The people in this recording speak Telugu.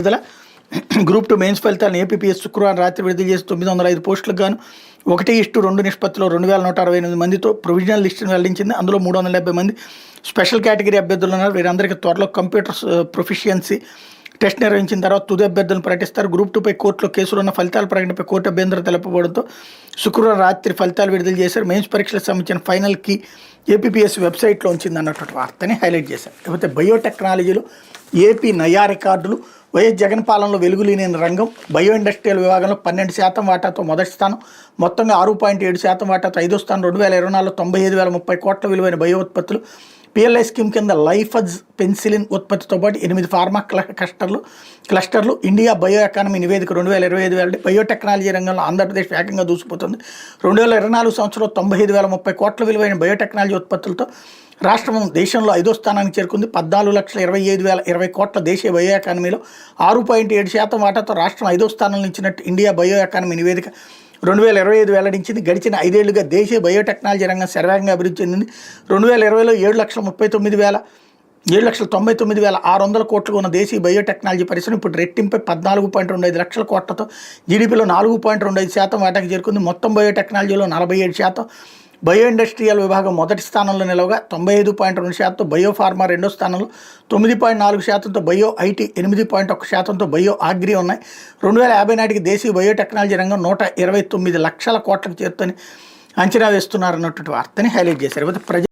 విడుదల గ్రూప్ 2 మెయిన్స్ ఫలితాలను ఏపీపీఎస్ శుక్రవారం రాత్రి విడుదల చేసి 905 పోస్టులకు గాను 1:2 నిష్పత్తిలో 2168 మందితో ప్రొవిజనల్ లిస్టును వెల్లడించింది. అందులో 370 మంది స్పెషల్ కేటగిరీ అభ్యర్థులు ఉన్నారు. వీరందరికీ త్వరలో కంప్యూటర్ ప్రొఫిషియన్సీ టెస్ట్ నిర్వహించిన తర్వాత తుది అభ్యర్థులను ప్రకటిస్తారు. గ్రూప్ 2పై కోర్టులో కేసులు ఉన్న ఫలితాల ప్రకటనపై కోర్టు అభ్యంతరం తెలపబడంతో శుక్రవారం రాత్రి ఫలితాలు విడుదల చేశారు. మెయిన్స్ పరీక్షలకు సంబంధించిన ఫైనల్ కీ ఏపీపీఎస్ వెబ్సైట్లో ఉంచింది అన్నటువంటి వార్తని హైలైట్ చేశారు. లేకపోతే బయోటెక్నాలజీలో ఏపీ నయా రికార్డులు, వైఎస్ జగన్ పాలనలో వెలుగులీన రంగం, బయో ఇండస్ట్రియల్ విభాగంలో 12% వాటాతో మొదటి స్థానం, మొత్తంగా 6.7% వాటాతో 5వ స్థానం. 2024లో 95,030 కోట్ల విలువైన బయో ఉత్పత్తులు. పిఎల్ఐ స్కీమ్ కింద లైఫజ్ పెన్సిలిన్ ఉత్పత్తితో పాటు 8 ఫార్మా క్లస్టర్లు. ఇండియా బయో ఎకానమీ నివేదిక 2025 వెల్లడి. బయోటెక్నాలజీ రంగంలో ఆంధ్రప్రదేశ్ వేగంగా దూసిపోతుంది. 2024 సంవత్సరంలో 95,030 కోట్ల విలువైన బయోటెక్నాలజీ ఉత్పత్తులతో రాష్ట్రం దేశంలో 5వ స్థానానికి చేరుకుంది. 14,25,020 కోట్ల దేశీయ బయో ఎకానమీలో 6.7% వాటాతో రాష్ట్రం 5వ స్థానంలో నిలిచినట్టు ఇండియా బయో ఎకానమీ నివేదిక 2025 వెల్లడించింది. గడిచిన 5 ఏళ్లుగా దేశీయ బయోటెక్నాలజీ రంగం శరవేగంగా అభివృద్ధి చెందింది. 2020లో 7,99,600 కోట్లు ఉన్న దేశీయ బయోటెక్నాలజీ పరిశ్రమ ఇప్పుడు రెట్టింపై 14.25 లక్షల కోట్లతో జీడీపీలో 4.25% వాటాకి చేరుకుంది. మొత్తం బయోటెక్నాలజీలో 47%. బయో ఇండస్ట్రియల్ విభాగం మొదటి స్థానంలో నిలవగా 95.2%తో బయో ఫార్మా రెండో స్థానంలో, 9.4%తో బయో ఐటీ, 8.1%తో బయో అగ్రి ఉన్నాయి. 2050 నాటికి దేశీయ బయోటెక్నాలజీ రంగం 129 లక్షల కోట్లకు చేరుతని అంచనా వేస్తున్నారన్నటువంటి వార్తని హైలైట్ చేశారు.